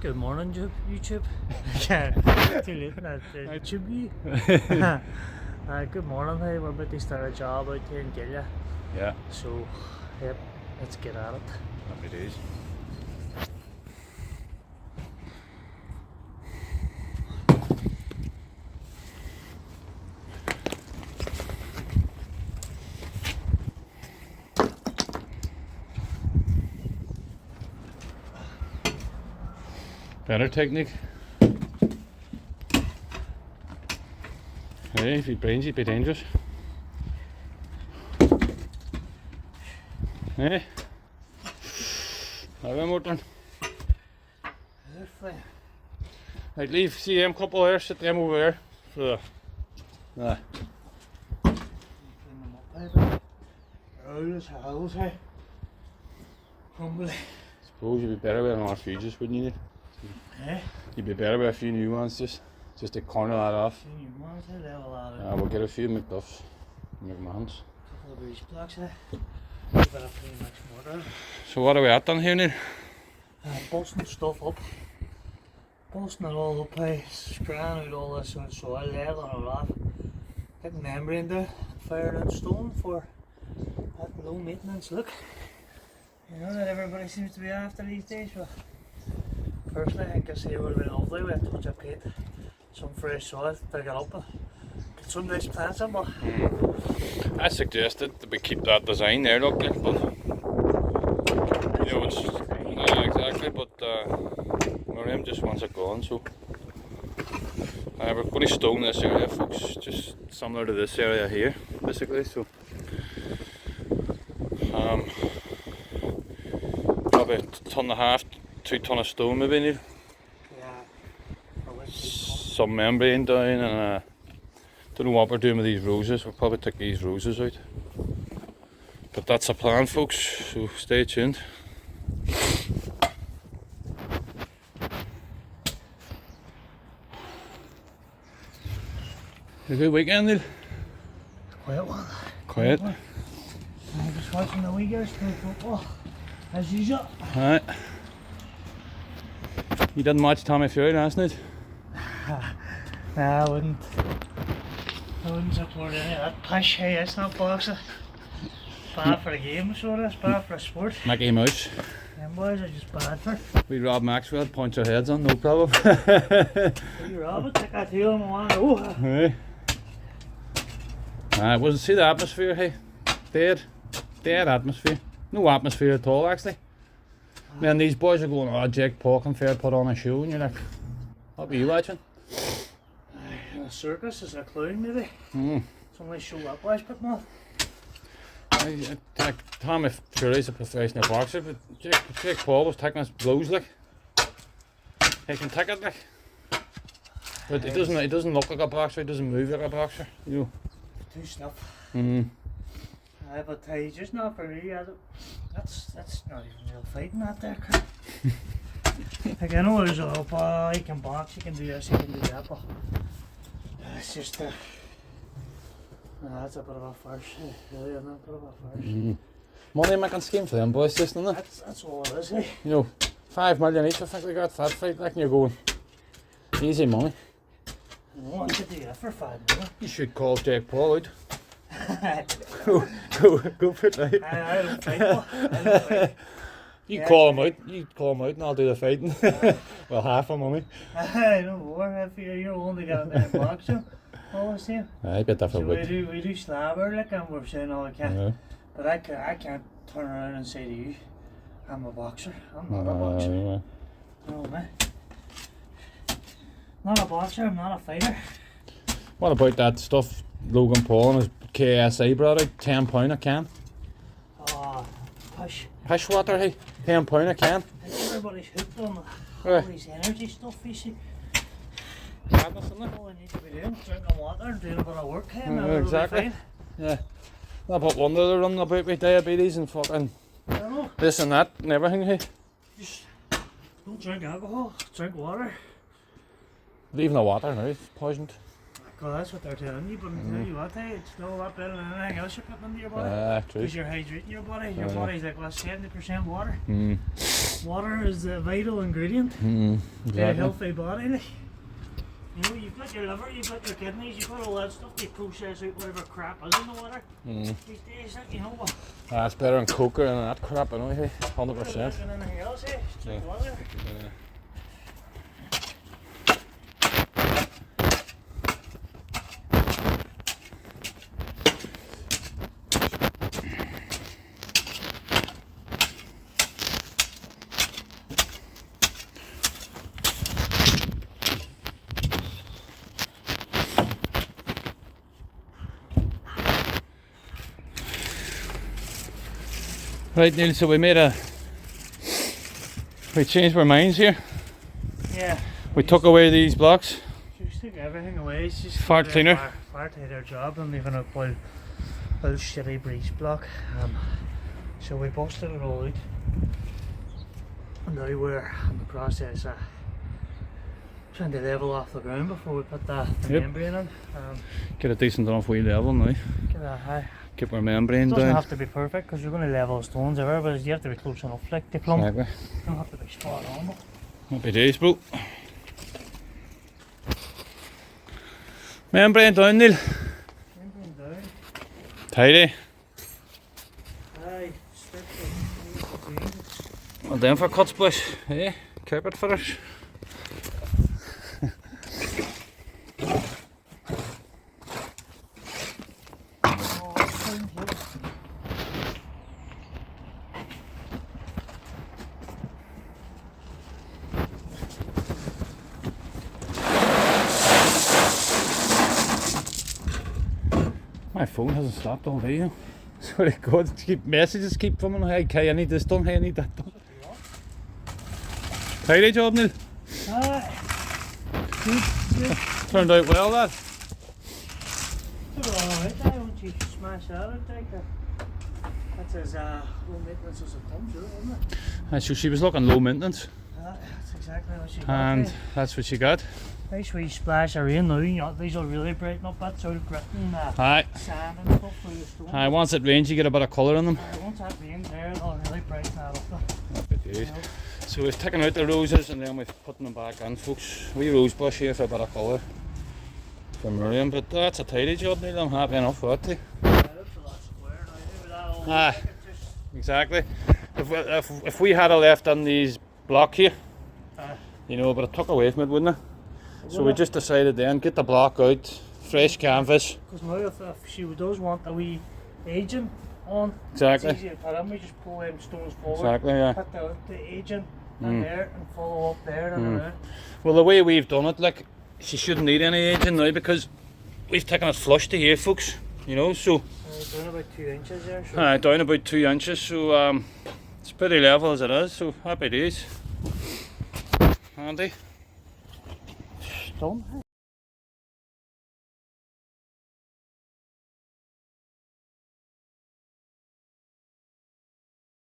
Good morning, YouTube. Yeah, too late now. YouTube. Good morning. Hey, we're about to start a job out here in Gilya. Yeah. So, yep, let's get at it. Happy days. Better technique. Hey, if he brains, he'd be dangerous. Hey. Have one more turn. Right, leave. See them couple there, sit them over there. For the. Suppose you'd be better with more fuses, wouldn't you? Eh? You'd be better with a few new ones, just to corner that off. We'll get a few McDuffs, McMahons. Couple of breeze blocks there. But I pretty much water. So what are we at done here now? Busting stuff up. Busting it all up, screwing out all this sort of soil, leveling it off. Getting membrane there, firing out stone for that low maintenance look. You know that everybody seems to be after these days. But personally, I think it would have been lovely with a touch of paint, some fresh soil, dig it up, get some nice plants in. But I suggested that we keep that design there, look, but you know, it's exactly. But Miriam just wants it gone, so we're going to stone this area, folks, just similar to this area here, basically. So probably a ton and a half, 2 ton of stone maybe need. yeah, Some membrane down, and don't know what we're doing with these roses. We'll probably take these roses out. But that's the plan, folks, so stay tuned. A good weekend, Neil? quiet one. Quiet. I'm just watching the wee girls play football, as usual. Alright. You didn't watch Tommy Fury last night? Nah, I wouldn't support any of that pish. Hey, it's not boxing. Bad for the game, so it is. Bad for the sport. Mickey Mouse. Them boys are just bad for. We Rob Maxwell points our heads on, no problem. You rob it, take that tail and want to go. Hey. Wasn't see the atmosphere, hey? Dead atmosphere. No atmosphere at all, actually. Man, these boys are going, oh, Jake Paul can fair put on a show, and you're like, what were you watching? A circus is a clown, maybe. It's only show up boys putting on. Tommy Fury's a professional boxer, but Jake Paul was taking his blows, like. He can take it, like. But he doesn't look like a boxer, he doesn't move like a boxer, you know. Too snuff. But he's just not for me. That's not even real fighting out there. Like, I know there's a he can box, he can do this, he can do that, but it's just that's a bit of a farce. Really, isn't it? A bit of a farce. Money making scheme for them boys, just, isn't it? That's all it is, eh? You know, 5 million each, I think they got that fight, like, and you're going, easy money. No one could do that for 5 million. You should call Jake Paul out. go for it, right? I don't fight, but I don't fight. You call him out and I'll do the fighting. Well, half of money. No more, if you're only got a boxer, all the same. I bet that for So we do slabber, like, and we're saying, oh, I can't. But I can't turn around and say to you, I'm a boxer. I'm not a boxer. No, man. Not a boxer, I'm not a fighter. What about that stuff Logan Paul and his KSI brought out? £10 a can. Oh, push. Pish water, hey? £10 a can. Everybody's hooked on all these energy stuff, you see. Madness, isn't it? All I need to be doing, drinking water and doing a bit of work, hey, exactly. Yeah. Not but wonder they're running about with diabetes and fucking this and that and everything, hey? Just don't drink alcohol, drink water. Leaving the water now, it's poisoned. God, that's what they're telling you, but I'll tell you what, hey, it's still a lot better than anything else you're putting into your body. True. Because you're hydrating your body. Your body's like, what, 70% water? Mm. Water is a vital ingredient Mm. to a Exactly. healthy body. Like. You know, you've got your liver, you've got your kidneys, you've got all that stuff. They process out whatever crap is in the water Mm. these days, like, you know what? That's better than Coke and that crap, I know, hey, 100%. Better than anything else, eh? It's just Yeah. water. Yeah. Right, Neil, so we changed our minds here. Yeah. We took away these blocks. Just took everything away. It's just Far cleaner. Far tighter job than leaving a full shitty breeze block. So we busted it all out. And now we're in the process of trying to level off the ground before we put the Yep. membrane in. Get a decent enough wheel level now. Get a high. Keep our membrane It doesn't down. have to be perfect because you're going to level stones everywhere, but you have to be close enough like to plumb. Exactly. You don't have to be spot on. But Happy days, bro. Membrane down, Neil. membrane down. Tidy. Aye, strict. Well, then for cuts, boys. Hey, carpet fitters. My phone hasn't stopped all day, you know. Swear to God, messages keep coming. Hey, Kay, I need this done. Hey, I need that done. Tidy job, Neil. Aye. Good. Turned out well, that. Alright, now once you smash that out, that's as low maintenance as it comes, isn't it? And so she was looking low maintenance, That's exactly what she got. and that's what she got. Nice wee splash of rain now, you know, these will really brighten up that sort of gritting Aye. sand and stuff for your stone. Aye, once it rains, you get a bit of colour in them. Once that rain's there, it'll really brighten that up. Happy days. You know. So we've taken out the roses and then we've put them back in, folks. Wee rose bush here for a bit of colour for Miriam, but that's a tidy job, Neil. I'm happy enough with it. Yeah, that's a lot square now, with that all Aye. like it just- Exactly. If we had a left on these block here, Aye. you know, but it took away from it, wouldn't it? So we Wouldn't it? just decided then, get the block out, fresh canvas. Because now if she does want a wee agent on, Exactly. it's easy to put in. We just pull them stones forward, Exactly, yeah. put the agent in there and follow up there and around. Well, the way we've done it, like, she shouldn't need any aging now because we've taken it flush to here, folks. You know, so Down about 2 inches there. So down about 2 inches, so it's pretty level as it is. So happy days. Handy. done.